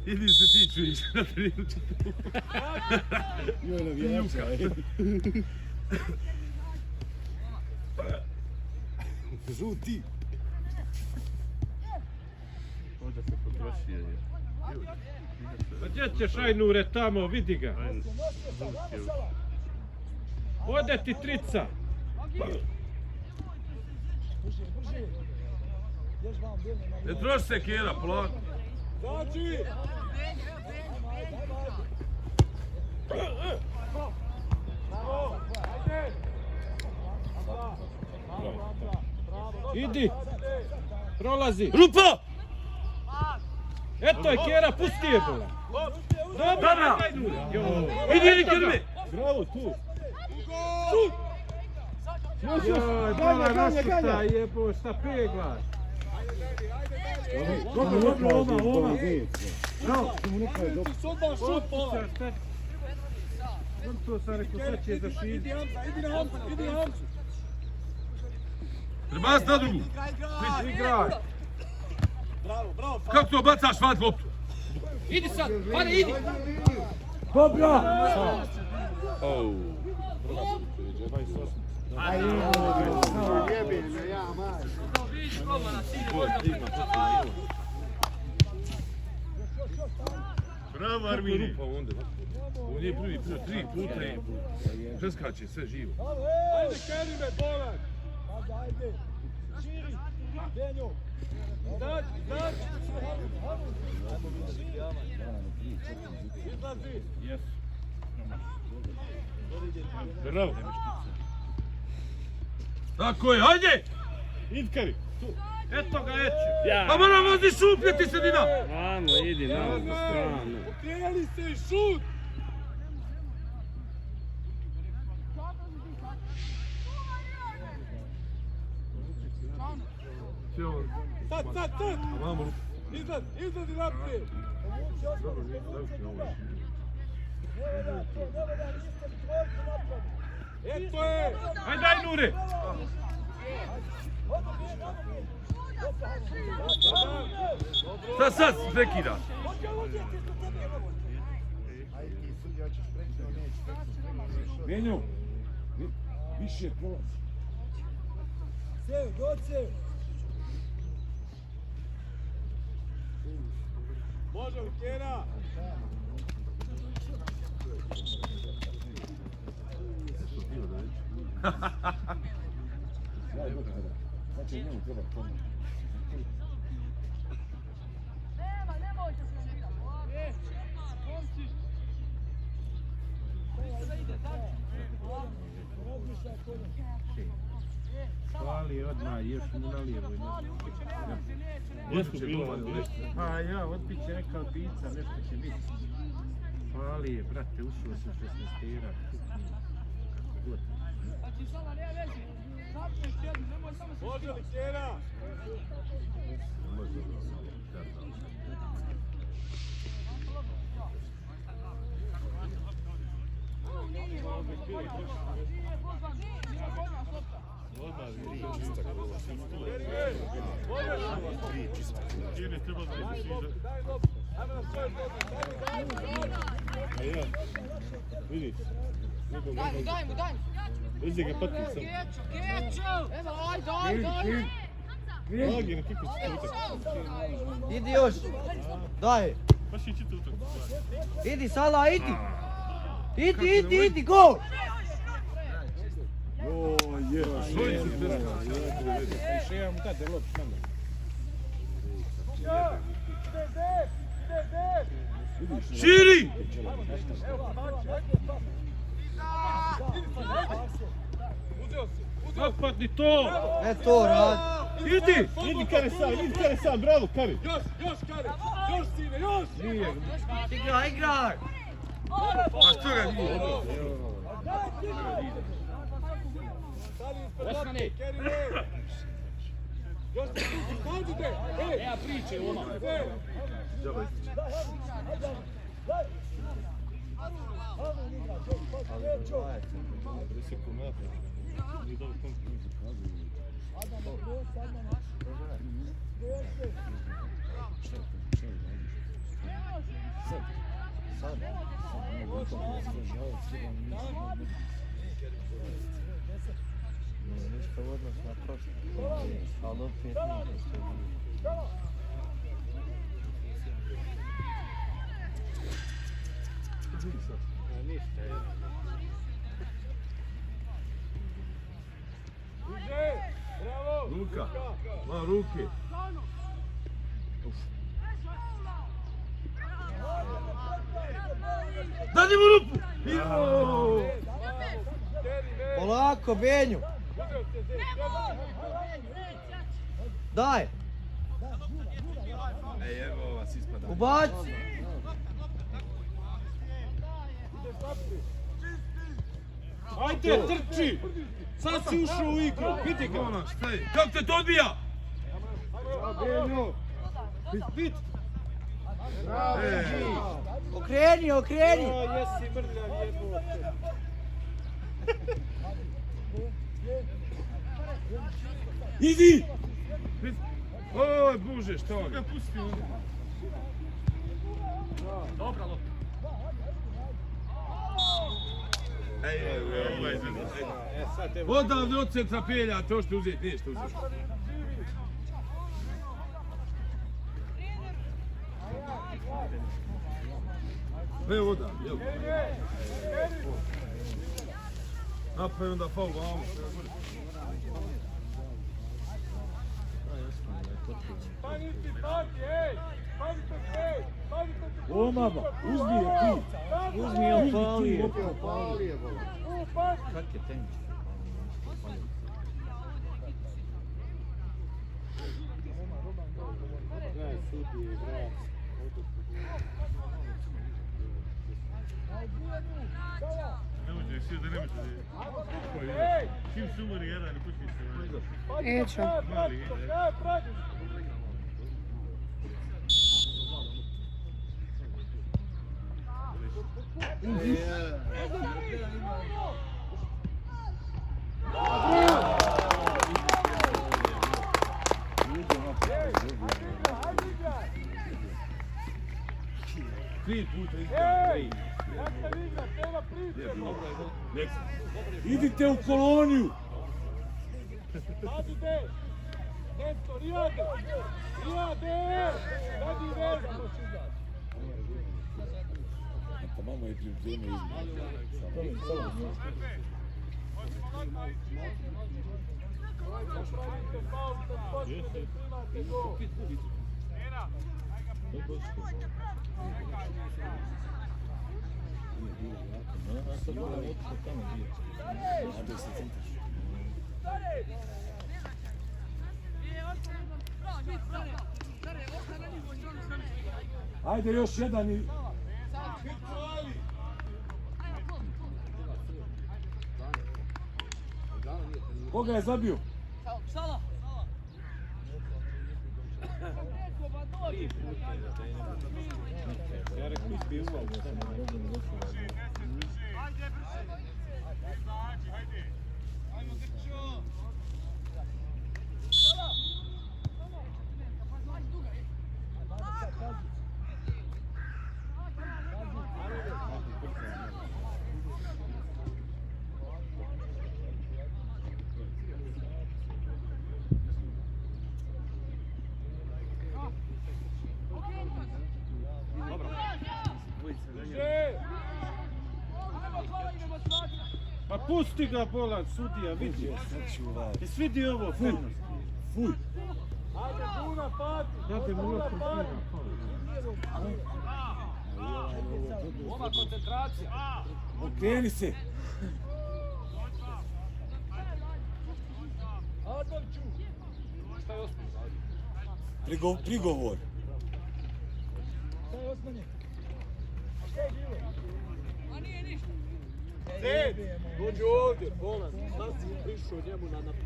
Idi se ti čuješ na terenu četu. Joj, navijača. Žuti. Onda se potrošio je. Pa gdje ćeš Ajnure tamo, vidi ga. Ode ti trica. Ne troši se Kjera, polako. Dođi! Idi. Prolazi. Rupa! Eto je Kjera, pusti je bola. Dobra! Idi, Krme! Bravo, tu. Joj, bola nasuta jebo, šta peglaš? Dobro, oma. Bravo. On to sam rekao, sad će zašiti. Idi na Hamzu. Prebaci na drugu. Igraj. Bravo. Kako to bacaš vat loptu? Idi sad, Vane, idi! Dobro! Bravo Armini. On je prvi, 3 puta i preskače sve živo. Ajde, Kerime, Bolan! Ajde! Širi! Denjo! Izađi! Izlazi! Bravo. Tako je, ajde! Idkari! Eto ga Eće! Pa moram vozi šupljati sredina! Vamo, idi na ovu stranu. Okrenuli se i šut! Sad! Izlazi naprijed! Eto je! Ajde Ajnure! Sad prekida. Menju! Više prolazi. Sev, dođe! Može li Kjera? Znači njemu treba pomoći. Nemojte se Hvali odmah, još mu na lijevo. Pa ja, odbit će neka odbica, nešto će biti. Hvali je, brate, ušao se 16-tera. Kako god. Može li Kjera? Daj mu. Vezi ga pati sam. Keću! Evo, daj! Lagi na kiku će Idi još! Daj! baš ići tu. Idi Sala, idi! Idi, go! Šeja mu tada lop s nama. Širi! Napadni to! E to radi! Idi Kare sam, bravo Kare! Još Kare! Još sine, još! Nije. Igraj! A što ga nije? Osmani! Još izađite! Nema priče, oma! Ništa u odnosu na prošle, ali opet nije što je bilo. Bravo! Ruka, malo ruke. Dadi mu rupu! Jao! Polako, Benju! Daj! Ej, evo vas ispada. Ubaci! Ajde, trči! Sad si ušao u igru, vidi ga! Ono, šta je? Kako te to odbija? Benjo! Bit! Okreni, okreni! O, jesi mrljav jebote! Idi! Oj, Bože, što ga pusti ovdje? Dobra lopta. Ej, ovaj izvedi. Odavde od centra pelja, to što uzeti, nije što uzeti. Evo odavde, evo. Napravi onda faul vamo. Paniti, pati, ej! Pazite se! Pazite se! O mama, uzmi je ti. Uzmi je, pali je. U, pati! Kak je tenis? Daj, sudi, brat. Nemojte, svi da nemojte. Ej! Kim su umori jedan, ne pušti se. Ećo. Mali, Kaj, prati! Tri puta Ej! Dakle, igra, treba priče! Idite u koloniju. Pazite! Nesto, Rijade! Rijade! Radi vezu! Mama je pripremio Napravite faul, kad počnete, primate gol! Ajde još jedan i... Koga je zabio? Sala. Ja rekao izbio uvao. Pa pusti ga bolan, sudija, vidi. Jesi vidio ovo, prednost? Fuj. Ajde, Duna, pati! Date mu još prstira. Ova koncentracija. Okreni se. Adamču! Šta je osnovno? Prigovor. Šta je osmanje? A nije ništa. Zed! Dođi ovdje, bolan! Sad si prišao njemu na napad.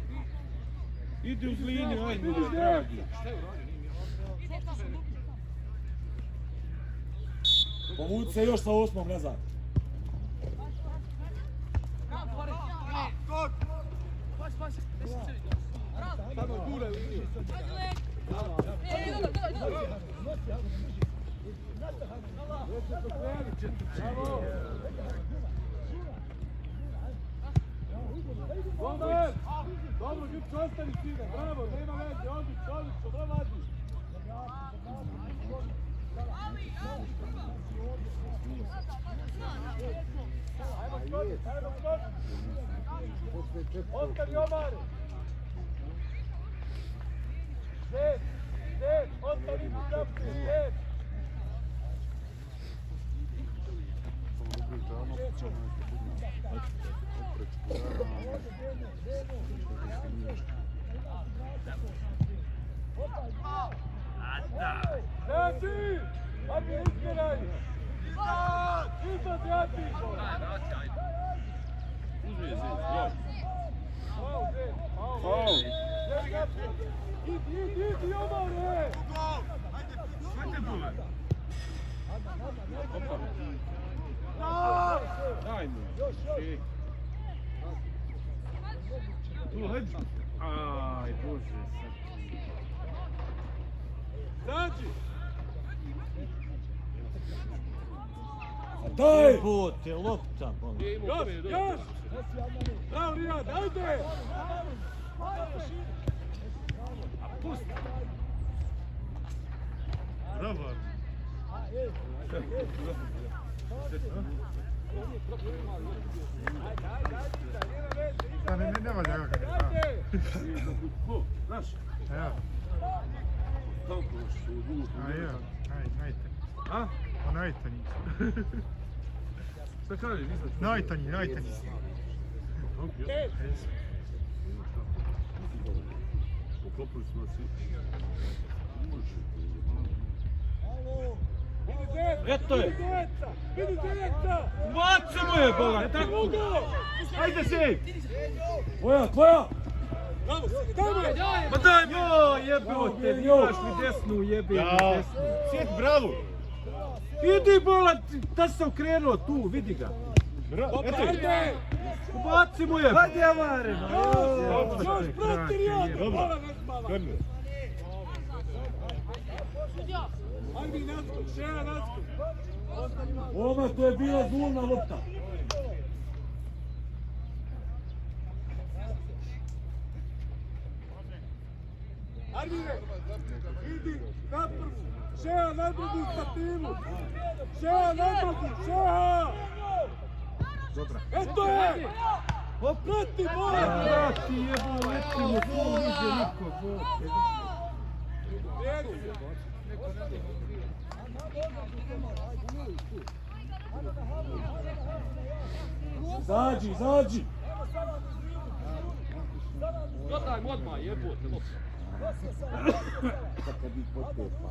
Idi uz liniju, ajde, dragi. Povuci se još sa osmom nazad. Samo guraj u liniju. Dobar! Dobro, Ljubče, ostani sine, bravo, nema veze, odlično, odlično, bravo Adi. Ajmo skoči, ajmo skoči. Oskar Jomar. Šest, ostani u kapku, šest. Znači! Adi, ispiraj! Izlazi, Adi! Uzmi je zid, Faul! Idi, Jomare! Svete bule. Daj mu. Tu, hajde. Aj, Bože, Zađi! Daj! Jebote, lopta, bola. Još! Bravo, Rijad, ajde! Bravo. Ne valja ga. Ajde! Znaš? Evo. Kako što u drugu Ajde, najte. A? O najtanji. Šta kaže, nisam čuo. Najtanji. Pokopili smo svi. Eto je! Vidi zeca! Bacimo je, bola! Tako! Ajde se! Tvoja! Bravo, daj me! Ma daj mi! Joj, jebote, još mi desnu, jebi mi desnu. Sjet, bravo! Idi, bola, da se okrenuo tu, vidi ga. Ajde! Bacimo je! Hajde, Javare! Još proti Rijad! Bola ne spava! Ajde, naskok, Šera, naskok! Oma, to je bila zulna lopta. Armine, idi naprvu! Šeha nadredi stativu! Šeha nadredi, Šeha! Dobra. Eto je! Oprati, bola! Vrati, jebo, letimo, tu niže niko, Zađi! Dodaj mu odmah, jebote, lopta. Kad ih potepa.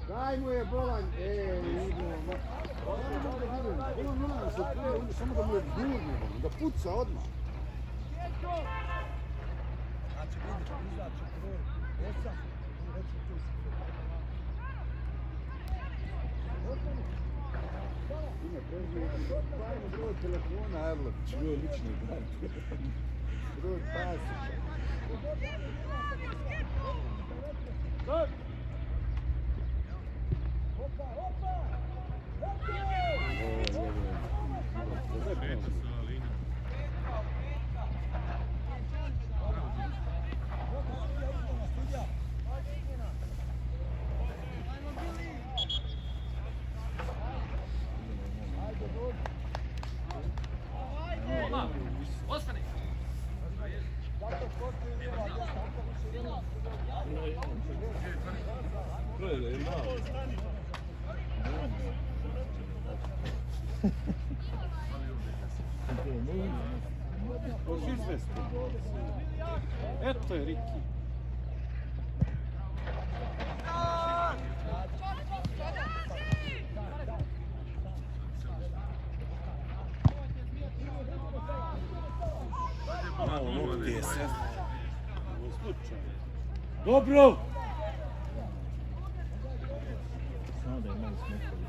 Daj mu je bolan, idemo. Samo da mu je gurno, da puca odmah. Dajmo broj telefona, Arlović, broj lični dan. Broj Pasića. Ostani! Eto je, Riki. Dobro! Samo da imali smekovi.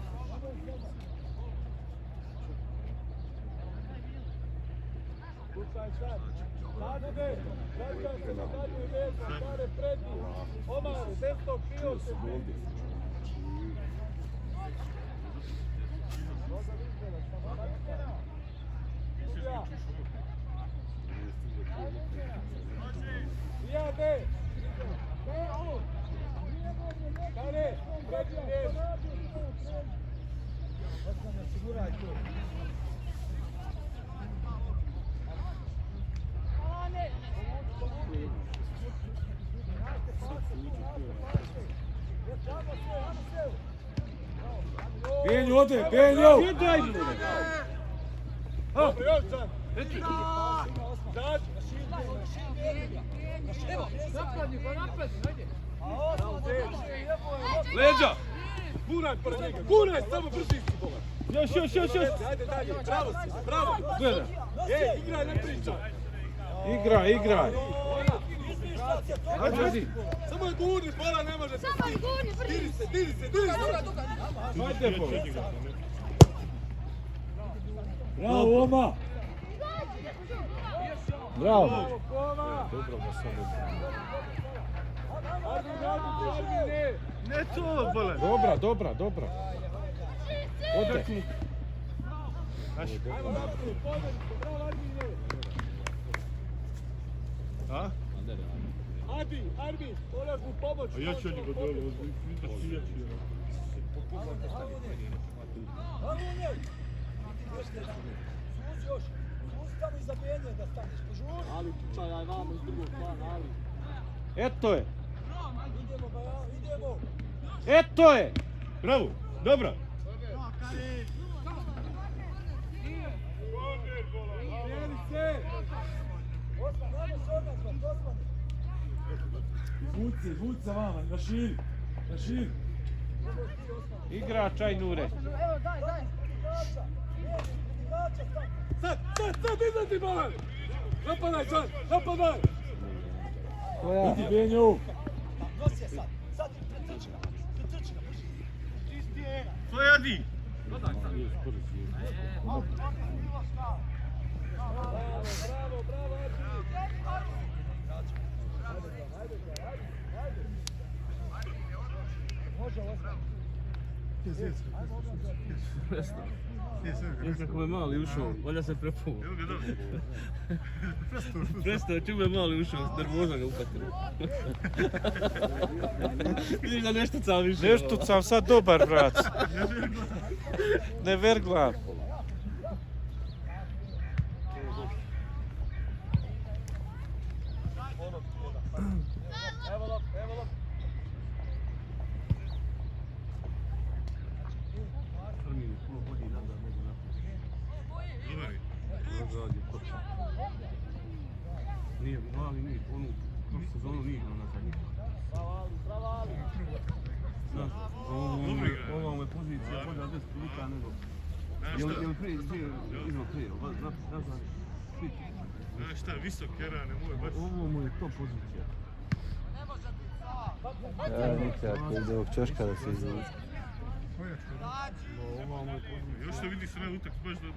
Benjo ode, Benjo! Gdje daj Nure? Leđa! Guraj pored njega, guraj, samo brži si boga. Još. Ajde dalje, bravo si, bravo. Gleda. Ej, igraj, ne pričaj. Igraj. Ajde, Samo je gurni, bola ne može se stići. Diri se. Ajde, po. Bravo, Oma. Bravo. Dobro ga sad. Ne to, bole. Dobra. Ode. A? Arbi, moraš mu pomoći. A ja ću njega dole, Ali, čaj, vamo iz drugog plana, ali. Eto je. Eto je. Bravo, dobra. Vuci za vama, na širi. Igra Čajnure. Sad, izleti bolan! Napadaj, Čan, napadaj! Koja? Idi, Benju! Pojadi. Kako je mali ušao, valjda se prepao. Evo ga dobro. Prestao, čim je mali ušao, nervoza ga upatila. Vidiš da ne štucam više. Ne štucam sad dobar, brat. Ne verglam. Nije mali, nije, onu sezonu nije igrao nazad nikad. Znaš, ova mu je pozicija bolja 10 puta nego... Jel prije, izvod prije, nazad, svi. Znaš šta, visok kera, ne moje baš. Ovo mu je to pozicija. Ja nikako iz ovog čoška da se izvuče. Ova mu je pozicija. Još što vidiš onaj utak baš da...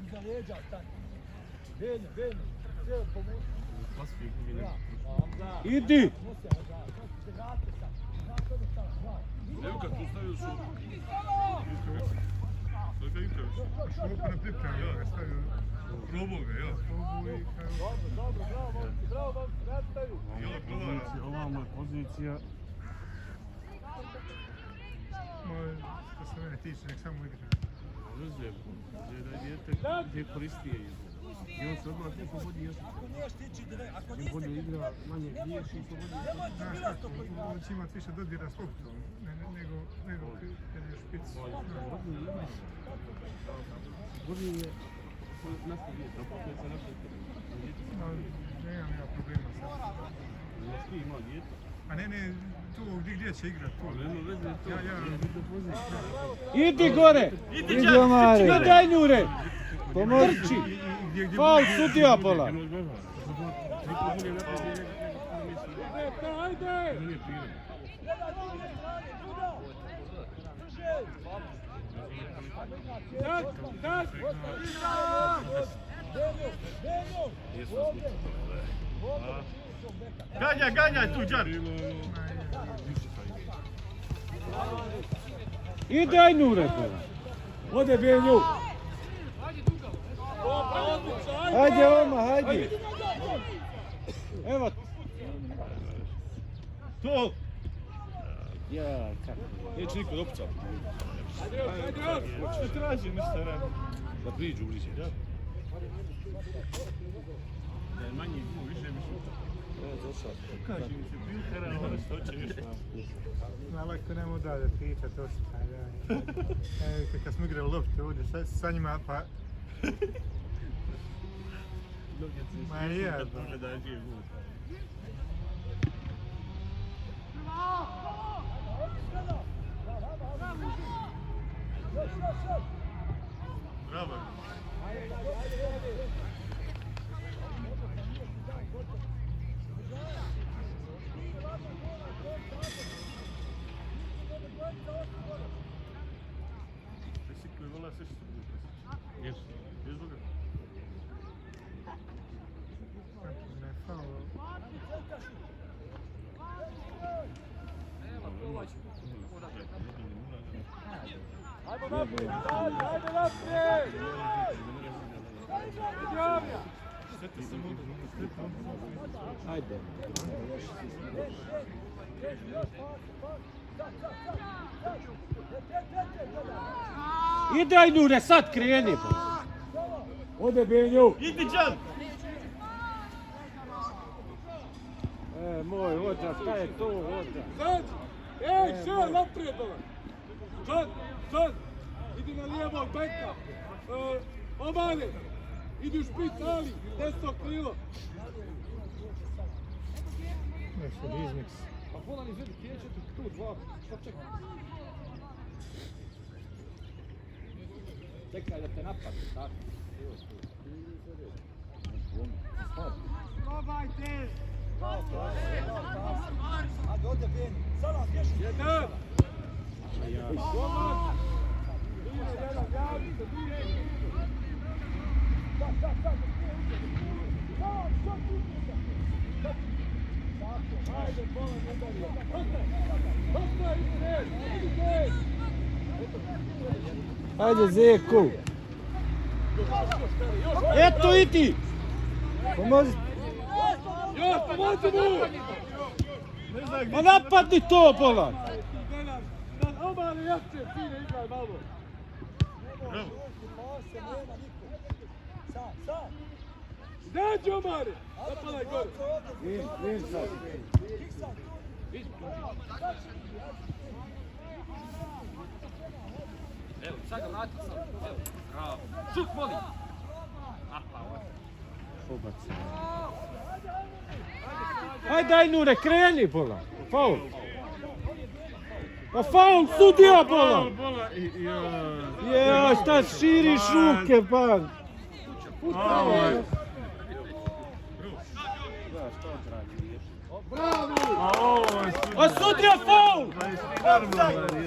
Iza leđa, stani. Benju, cijelo povuči. Pasuje gubi ne. Idi! Evo kad tu stavio su... Sad ga igrao. Šupa na pripremu, ja ga stavio. Probao ga, ja. Dobro, bravo vam, nastavi. Ova mu je pozicija. Što se mene tiče, nek samo igra. Veze, da je dijete gdje koristije izgled. I on se odmah sve slobodi jesu. Čim bolje igra, manje griješi i slobodi jesu. Znaš kako, on će imat više dodira s loptom, nego kad je špic. Gornji je nastavio, propustuje se nastaviti. Nemam ja problema sad. Svi ima dijete. A ne, tu gdje će igrat, tu. Nema veze to. Idi gore! Idi, Omare! Ne daj Njure! Pomrči! Faul, sudija bola! Ajde! Nije prirodno. Ganjaj tu, Đan! Ide Ajnure, bolan. Ode Benju. Hajde, Oma, hajde. Evo. To! Ja, kako? Neće niko da opca. Što traži nešto radi? Da priđu bliže. Ne, manji gol, više mi šuta. Kaži mi se, Bilhara, ono što hoće još malo. Lako nemo da pita to što vidite, kad smo igrali lopte ovdje sa njima, pa... Ma je, da pogledaj gdje je gol. Bravo. Besikli vola sve što je. Jesu. Jesu ga. ne faul. Ajmo naprijed, ajde naprijed! Javlja! Ajde. Ide Ajnure, sad kreni. Ode Benju. Idi, Đan! Moj hođa, šta je to hođa? Sad! Ej, sve, naprijed ovaj! Sad! Idi na lijevog beka! Omane! Idi u špic, Ali! Desno krilo! Nešto bizniks. Pa bolan izvedi, kjećete tu, dva, šta čekaj? Čekaj da te napadne, tako? Probajte! Jedan! Dobar! Ide, jedan, javite, ide! Ajde, bolan, udari! Dosta, ide! Ajde Zeku. Eto i ti. Pomozi. Još, pomozi mu! Ma napadni to, bolan. Omane jače, fine, igraj malo! Izađi, Omane! Zapadaj gore! Vin sad. Evo, sad ga vrati sad. Evo, bravo. Šut, molim! Ajde Ajnure, kreni, bolan. Faul. Pa faul, sudija, bolan. Ja, šta širiš ruke, pa. A sudija faul!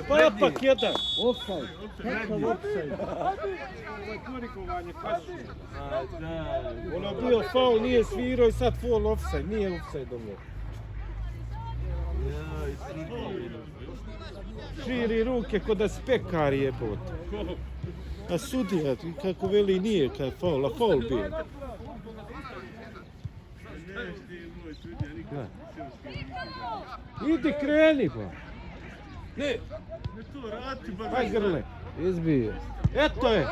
Pa opak jedan. Offside. Kakav offside? Ono bio faul, nije svirao i sad full offside. Nije offside do mene. Širi ruke ko da spekar jebote. A sudija, kako veli nije kad je faul, a faul bio. Idi kreni pa. Ne to rati, ba. Aj grle, izbije. Eto je.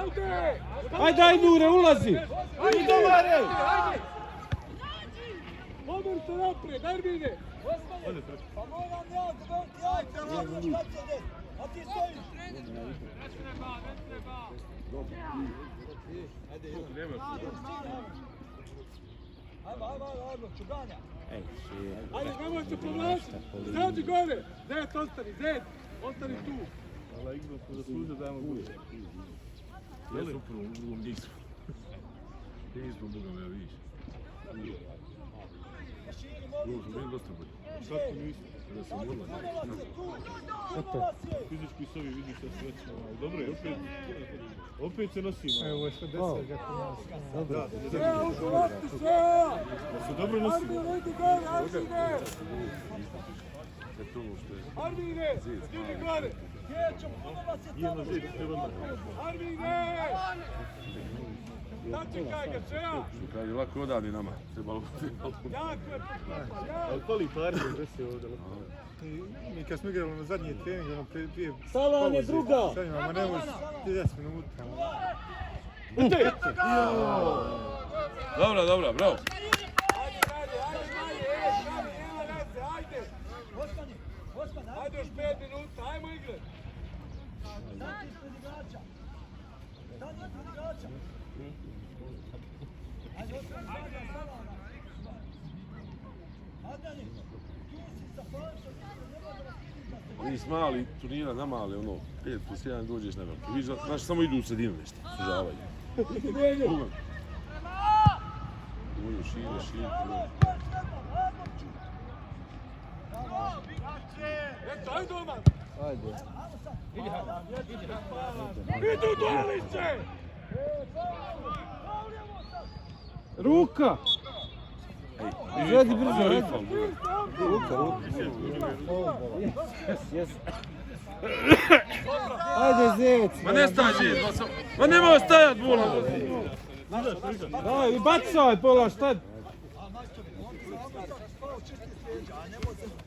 Ajde Ajnure, ulazi. I domare. Odmorite naprijed, Armine! Pa moram ja zbogti, ajte, Ravno, šta će des? A ti stojiš? Ajmo, Čuganja. Ajde, nemojte povlačiti! Zađi gore! Zed, ostani, Zed! Ostani tu! Ali igro smo zaslužili da imamo guje. Jesu u prvom, u drugom nisu. Nismo, Boga me, vidiš. Ovo su bili dosta bolji. Kako nisi? Da sam umorla. Eto. Fizički s ovi vidiš da se već dobro je, opet se nosimo. Evo je što desilo kako nas. Dobro. Da se dobro nosimo. Sve to ono što je. Armine, stiži gore! Nije na zid, treba na. Armine! Začekaj ga, Šeja! Što kaže, lako odavde nama. Trebalo. Jako je potpuno, Ali pali parnje, gdje se ovdje? Mi kad smo igrali na zadnji trening, ono prije... Sada vam je druga. Sad imamo, ne može 10 minuta. Dobra, dobra, bravo. Ajde još 5 minuta, ajmo igrat! Mi s mali turnira na mali, ono, 5+1 dođeš na veliki. Vi znaš, samo idu u sredinu nešto, sužavaju. Uju, šire. Eto, ajde Oman! Ajde. Idu dolice! Ruka! Izvedi brzo, ajde. Ajde, zec. Ma ne staj zid, ma nemoj stajat bola. Daj, i bacaj pola, šta?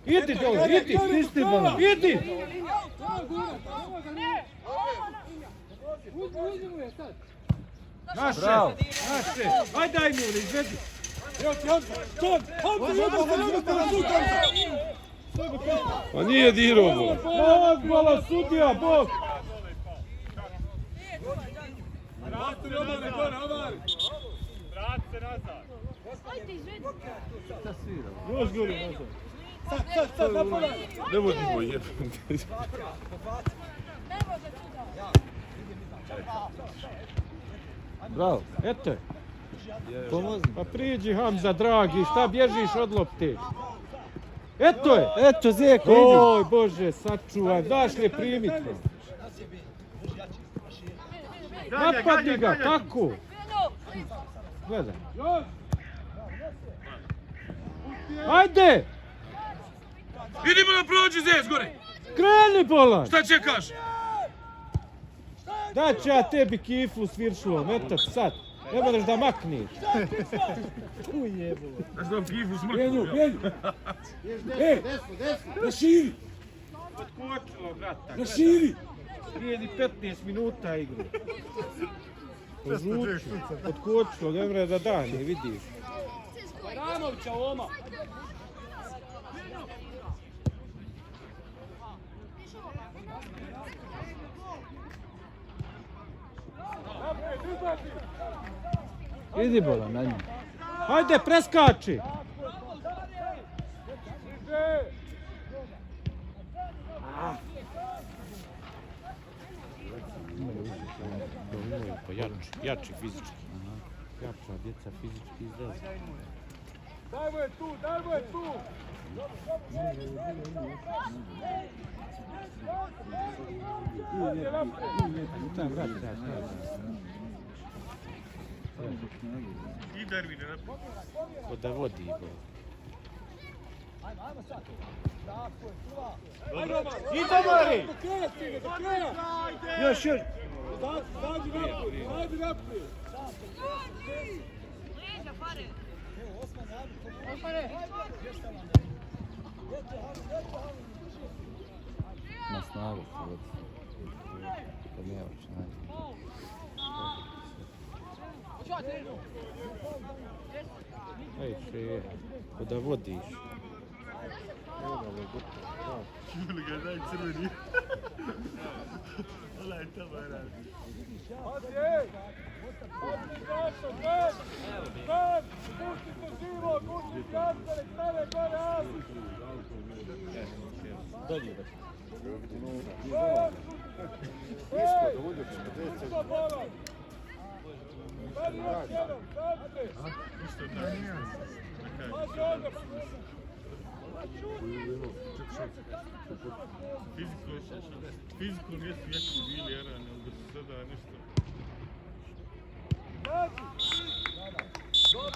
Idi dole, idi, isti bola, idi! Naše, ajde daj mu, izvedi. Pa nije dirao bola. Bog, bola, sudija, Bog! Rastri Omane, gore, Omane! Još gori nazad. Sad, napadaj! Ne vodimo jedan. Bravo, eto je. Pa priđi Hamza, dragi, šta bježiš od lopte? Eto je! Eto, Zeko, idi. Oj, Bože, sačuvaj, daš li primit me? Napadni ga, tako! Gledaj. Ajde! Idimo da prođi zec gore. Kreni bolan! Šta čekaš? Da ću ja tebi kiflu s viršulom, eto sad. Ne moraš da makniš. Da sam kifu smrtno. Penju. Na širi! Odkočilo, brata. Na širi! Prije ni 15 minuta igru. Požuči. Odkočilo, ne mre da da, ne vidiš. Ramovića, Oma! Idi bola na nju. Hajde, preskači! Pa jači fizički. Jača djeca fizički izrazi. Daj mu je tu! Tam, vrati. I Darvine na Ko da vodi. Idemo Mari! Do kraja stigne, do kraja! Još. Zađi naprijed! Na snagu se već. Kad ne hoće, ne. Ej, še, ko da vodiš. Čuli ga, daj crveni. Ola je tamo radi. Pustite živo, pustite Astare, stane gore Asi! Isto bola! Sad još jedan, sad se! Pazi ovdje! Fiziku nisu jako bili, jer ne